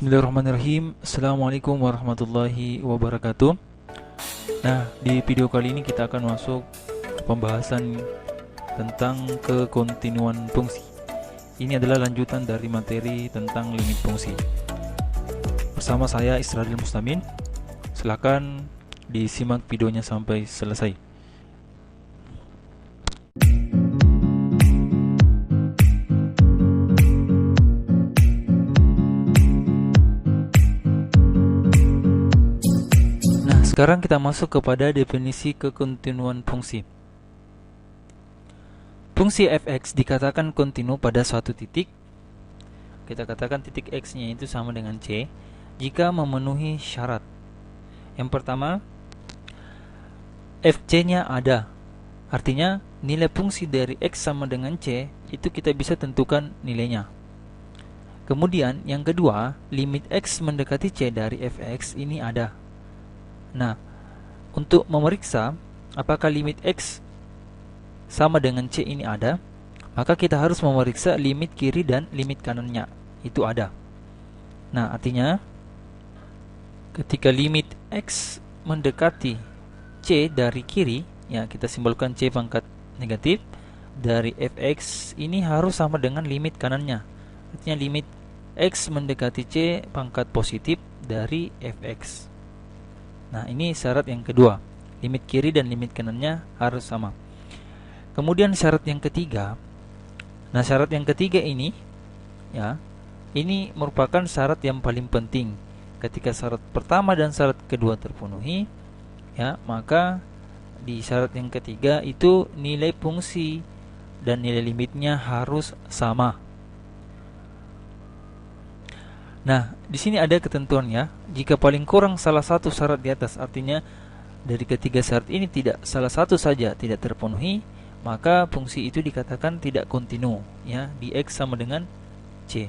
Bismillahirrahmanirrahim. Assalamualaikum warahmatullahi wabarakatuh. Nah, di video kali ini kita akan masuk ke pembahasan tentang kekontinuan fungsi. Ini adalah lanjutan dari materi tentang limit fungsi. Bersama saya Isradil Mustamin. Silakan disimak videonya sampai selesai. Sekarang kita masuk kepada definisi kekontinuan fungsi. Fungsi f(x) dikatakan kontinu pada suatu titik. Kita katakan titik x-nya itu sama dengan c jika memenuhi syarat. Yang pertama, fc-nya ada. Artinya nilai fungsi dari x sama dengan c itu kita bisa tentukan nilainya. Kemudian yang kedua, limit x mendekati c dari f(x) ini ada. Nah, untuk memeriksa apakah limit x sama dengan c ini ada, maka kita harus memeriksa limit kiri dan limit kanannya itu ada. Nah, artinya ketika limit x mendekati c dari kiri, ya kita simbolkan c pangkat negatif dari fx ini harus sama dengan limit kanannya. Artinya limit x mendekati c pangkat positif dari fx. Nah, ini syarat yang kedua. Limit kiri dan limit kanannya harus sama. Kemudian syarat yang ketiga. Nah, syarat yang ketiga ini ya, ini merupakan syarat yang paling penting. Ketika syarat pertama dan syarat kedua terpenuhi, ya, maka di syarat yang ketiga itu nilai fungsi dan nilai limitnya harus sama. Nah, di sini ada ketentuan ya. Jika paling kurang salah satu syarat di atas, artinya dari ketiga syarat ini tidak salah satu saja tidak terpenuhi, maka fungsi itu dikatakan tidak kontinu ya, di x sama dengan c.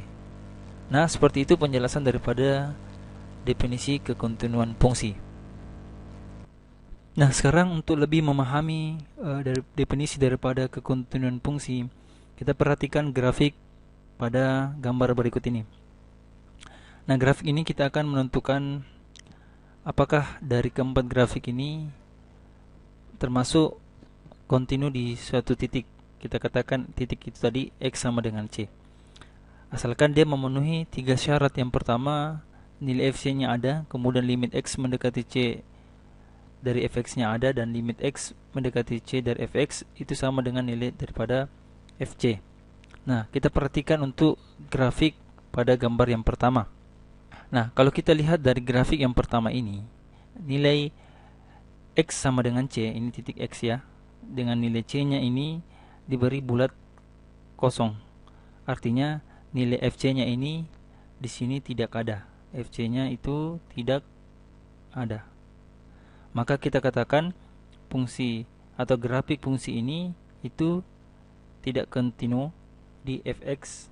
Nah, seperti itu penjelasan daripada definisi kekontinuan fungsi. Nah, sekarang untuk lebih memahami dari definisi daripada kekontinuan fungsi, kita perhatikan grafik pada gambar berikut ini. Nah, grafik ini kita akan menentukan apakah dari keempat grafik ini termasuk kontinu di suatu titik. Kita katakan titik itu tadi x sama dengan c. Asalkan dia memenuhi tiga syarat. Yang pertama, nilai fc-nya ada, kemudian limit x mendekati c dari fx-nya ada, dan limit x mendekati c dari fx itu sama dengan nilai daripada fc. Nah, kita perhatikan untuk grafik pada gambar yang pertama. Nah, kalau kita lihat dari grafik yang pertama ini, nilai x sama dengan c, ini titik x ya, dengan nilai c-nya ini diberi bulat kosong. Artinya nilai fc-nya ini di sini tidak ada. Fc-nya itu tidak ada. Maka kita katakan fungsi atau grafik fungsi ini itu tidak kontinu di fx.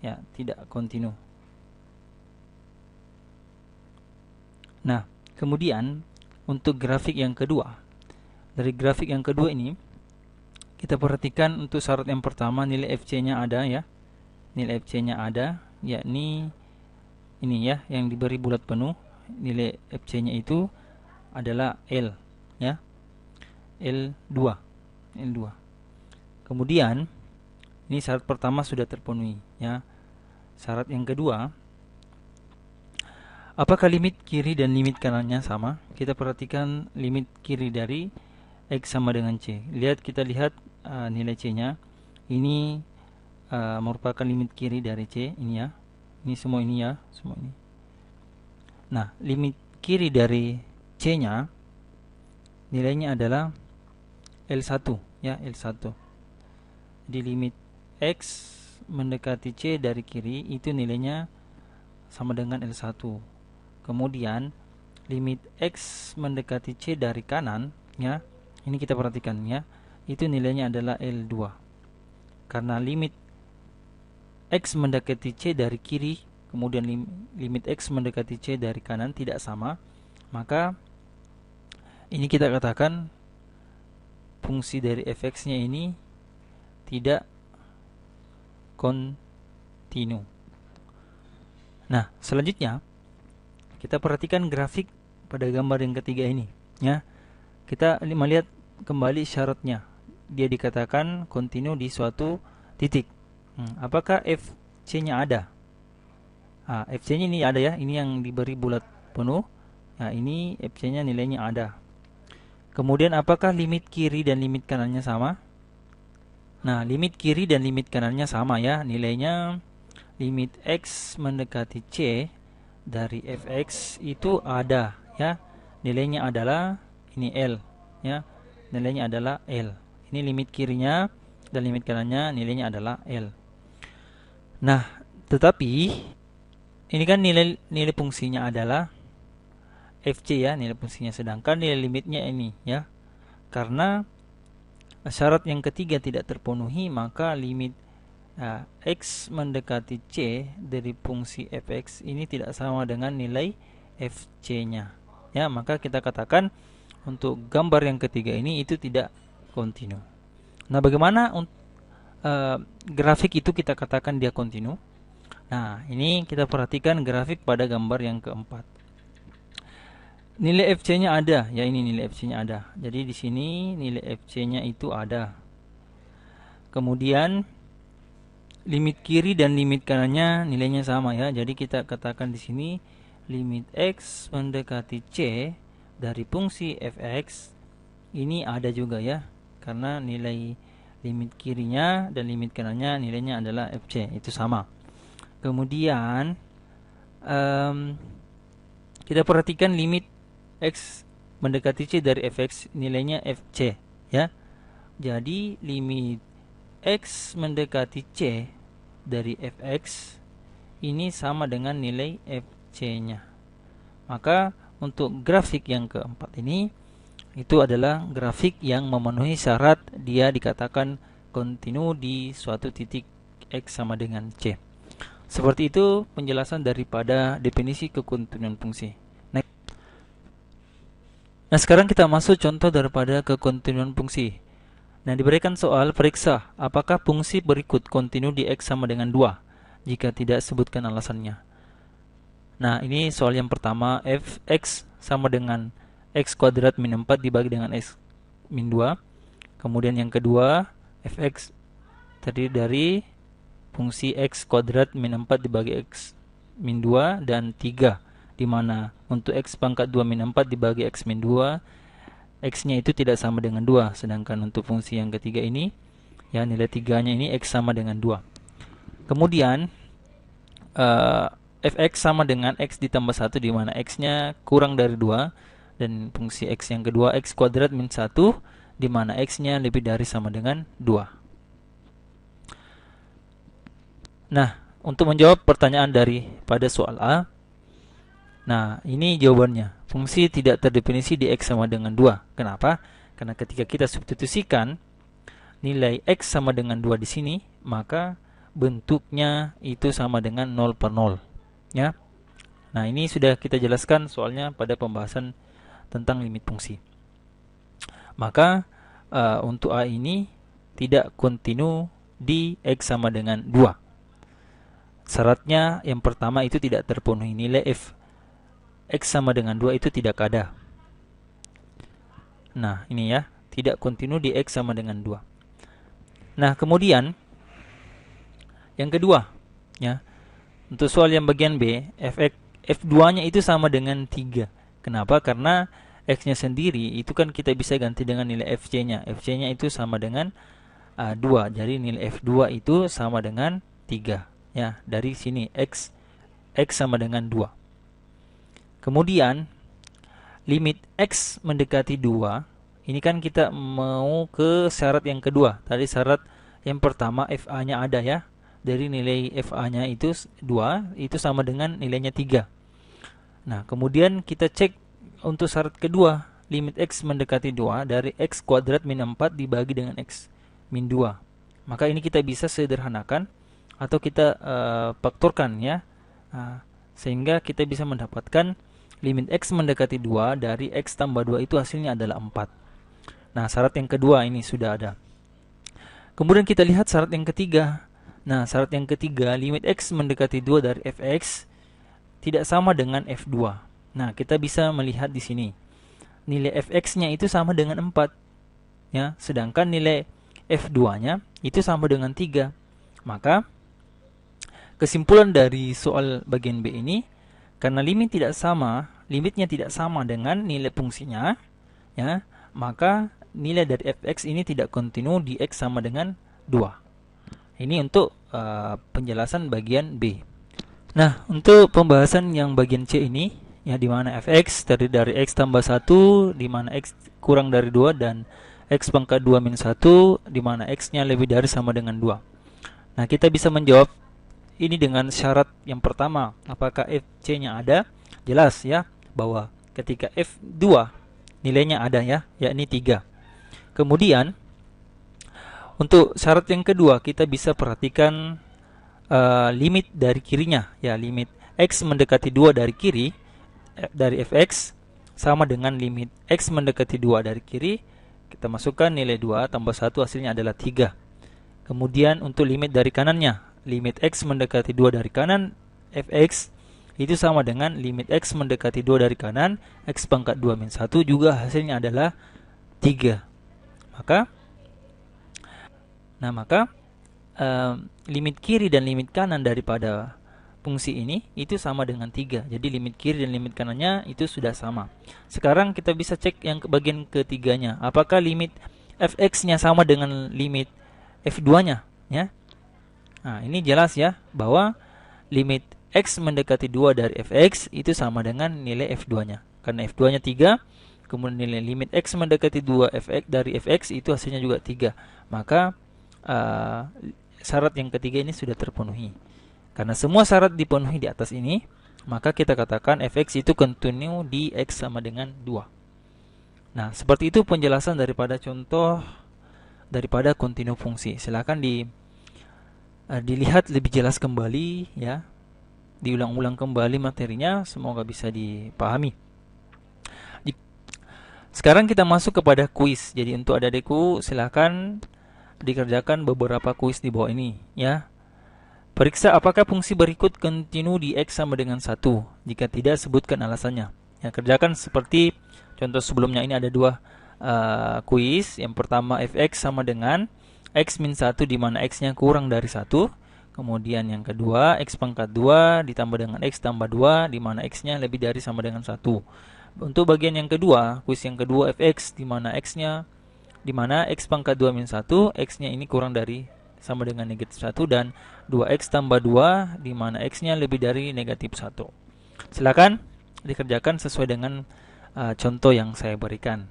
Ya, tidak kontinu. Nah, kemudian untuk grafik yang kedua. Dari grafik yang kedua ini kita perhatikan untuk syarat yang pertama nilai fc-nya ada ya. Nilai fc-nya ada, yakni ini ya yang diberi bulat penuh. Nilai fc-nya itu adalah L ya. L2. Kemudian ini syarat pertama sudah terpenuhi ya. Syarat yang kedua, apakah limit kiri dan limit kanannya sama? Kita perhatikan limit kiri dari x sama dengan c. Kita lihat nilai c-nya. Ini merupakan limit kiri dari c ini ya. Ini semua ini ya, semua ini. Nah, limit kiri dari c-nya nilainya adalah L1 ya, L1. Di limit x mendekati c dari kiri itu nilainya sama dengan L1. Kemudian limit x mendekati c dari kanan ya, ini kita perhatikan ya, itu nilainya adalah L2. Karena limit x mendekati c dari kiri, kemudian limit x mendekati c dari kanan tidak sama, maka ini kita katakan fungsi dari fx-nya ini tidak kontinu. Nah, selanjutnya kita perhatikan grafik pada gambar yang ketiga ini, ya. Kita melihat kembali syaratnya. Dia dikatakan kontinu di suatu titik. Apakah FC-nya ada? FC-nya ini ada ya. Ini yang diberi bulat penuh. Nah, ini FC-nya nilainya ada. Kemudian apakah limit kiri dan limit kanannya sama? Nah, limit kiri dan limit kanannya sama ya. Nilainya limit X mendekati C dari fx itu ada ya. Nilainya adalah ini L ya. Nilainya adalah L. Ini limit kirinya dan limit kanannya nilainya adalah L. Nah, tetapi ini kan nilai fungsinya adalah fc ya, nilai fungsinya, sedangkan nilai limitnya ini ya. Karena syarat yang ketiga tidak terpenuhi, maka limit X mendekati C dari fungsi fx ini tidak sama dengan nilai fc-nya. Ya, maka kita katakan untuk gambar yang ketiga ini itu tidak kontinu. Nah, bagaimana grafik itu kita katakan dia kontinu? Nah, ini kita perhatikan grafik pada gambar yang keempat. Nilai fc-nya ada, ya ini nilai fc-nya ada. Jadi di sini nilai fc-nya itu ada. Kemudian limit kiri dan limit kanannya nilainya sama ya. Jadi kita katakan di sini limit X mendekati C dari fungsi fx ini ada juga ya. Karena nilai limit kirinya dan limit kanannya nilainya adalah fc, itu sama. Kemudian kita perhatikan limit X mendekati C dari fx nilainya fc ya. Jadi limit X mendekati C dari fx ini sama dengan nilai fc-nya. Maka untuk grafik yang keempat ini itu adalah grafik yang memenuhi syarat dia dikatakan kontinu di suatu titik X sama dengan C. Seperti itu penjelasan daripada definisi kekontinuan fungsi. Nah, sekarang kita masuk contoh daripada kekontinuan fungsi. Nah, diberikan soal, periksa apakah fungsi berikut kontinu di X sama dengan 2. Jika tidak, sebutkan alasannya. Nah, ini soal yang pertama, fx sama dengan x kuadrat min 4 dibagi dengan x min 2. Kemudian yang kedua, fx terdiri dari fungsi x kuadrat min 4 dibagi x min 2 dan 3. Di mana untuk x pangkat 2 min 4 dibagi x min 2, X-nya itu tidak sama dengan 2. Sedangkan untuk fungsi yang ketiga ini, ya nilai 3-nya ini X sama dengan 2. Kemudian fx sama dengan X ditambah 1, di mana X-nya kurang dari 2. Dan fungsi X yang kedua, X kuadrat min 1, di mana X-nya lebih dari sama dengan 2. Nah, untuk menjawab pertanyaan daripada soal A, nah, ini jawabannya. Fungsi tidak terdefinisi di X sama dengan 2. Kenapa? Karena ketika kita substitusikan nilai X sama dengan 2 di sini, maka bentuknya itu sama dengan 0 per 0. Ya. Nah, ini sudah kita jelaskan soalnya pada pembahasan tentang limit fungsi. Maka untuk A ini tidak kontinu di X sama dengan 2. Syaratnya yang pertama itu tidak terpenuhi, nilai F X sama dengan 2 itu tidak ada. Nah, ini ya, tidak kontinu di X sama dengan 2. Nah, kemudian yang kedua, ya. Untuk soal yang bagian B, F2-nya itu sama dengan 3. Kenapa? Karena X-nya sendiri itu kan kita bisa ganti dengan nilai FC-nya. FC-nya itu sama dengan 2. Jadi nilai F2 itu sama dengan 3. Ya, dari sini X sama dengan 2. Kemudian limit X mendekati 2. Ini kan kita mau ke syarat yang kedua. Tadi syarat yang pertama FA-nya ada ya. Dari nilai FA-nya itu 2, itu sama dengan nilainya 3. Nah, kemudian kita cek untuk syarat kedua, limit X mendekati 2 dari X kuadrat min 4 dibagi dengan X min 2. Maka ini kita bisa sederhanakan atau kita faktorkan ya. Sehingga kita bisa mendapatkan limit X mendekati 2 dari X tambah 2 itu hasilnya adalah 4. Nah, syarat yang kedua ini sudah ada. Kemudian kita lihat syarat yang ketiga. Nah, syarat yang ketiga, limit X mendekati 2 dari fx tidak sama dengan F2. Nah, kita bisa melihat di sini. Nilai Fx-nya itu sama dengan 4, ya, sedangkan nilai F2-nya itu sama dengan 3. Maka kesimpulan dari soal bagian B ini, karena limitnya tidak sama dengan nilai fungsinya, ya, maka nilai dari Fx ini tidak kontinu di X sama dengan 2. Ini untuk penjelasan bagian B. Nah, untuk pembahasan yang bagian C ini, ya, di mana Fx dari X tambah 1, di mana X kurang dari 2, dan X pangkat 2 min 1, di mana X-nya lebih dari sama dengan 2. Nah, kita bisa menjawab ini dengan syarat yang pertama, apakah Fc-nya ada? Jelas, ya, bahwa ketika F2 nilainya ada, ya, yakni 3. Kemudian untuk syarat yang kedua, kita bisa perhatikan limit dari kirinya, ya, limit X mendekati 2 dari kiri dari Fx sama dengan limit X mendekati 2 dari kiri. Kita masukkan nilai 2 tambah 1, hasilnya adalah 3. Kemudian untuk limit dari kanannya, limit X mendekati 2 dari kanan Fx itu sama dengan limit X mendekati 2 dari kanan X pangkat 2 min 1, juga hasilnya adalah 3. Maka limit kiri dan limit kanan daripada fungsi ini itu sama dengan 3. Jadi limit kiri dan limit kanannya itu sudah sama. Sekarang kita bisa cek yang bagian ketiganya. Apakah limit Fx-nya sama dengan limit F2-nya, ya? Nah, ini jelas, ya, bahwa limit X mendekati 2 dari Fx itu sama dengan nilai F2-nya. Karena F2-nya 3, kemudian nilai limit X mendekati 2 Fx dari Fx itu hasilnya juga 3. Maka syarat yang ketiga ini sudah terpenuhi. Karena semua syarat dipenuhi di atas ini, maka kita katakan Fx itu kontinu di X sama dengan 2. Nah, seperti itu penjelasan daripada contoh daripada kontinu fungsi. Silakan dilihat lebih jelas kembali, ya. Diulang-ulang kembali materinya, semoga bisa dipahami. Sekarang kita masuk kepada kuis. Jadi untuk adik-adikku silakan dikerjakan beberapa kuis di bawah ini, ya. Periksa apakah fungsi berikut kontinu di X sama dengan 1. Jika tidak, sebutkan alasannya. Ya, kerjakan seperti contoh sebelumnya. Ini ada dua kuis. Yang pertama, Fx sama dengan X min 1, di mana X-nya kurang dari 1. Kemudian yang kedua, X pangkat 2 ditambah dengan X tambah 2, di mana X-nya lebih dari sama dengan 1. Untuk bagian yang kedua, kuis yang kedua, Fx di mana X pangkat 2 min 1, X-nya ini kurang dari sama dengan negatif 1, dan 2X tambah 2, di mana X-nya lebih dari negatif 1. Silakan dikerjakan sesuai dengan contoh yang saya berikan.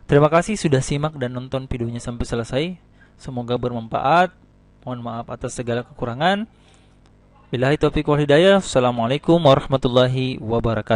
Terima kasih sudah simak dan nonton videonya sampai selesai. Semoga bermanfaat. Mohon maaf atas segala kekurangan. Billahi taufiq wal hidayah. Assalamualaikum warahmatullahi wabarakatuh.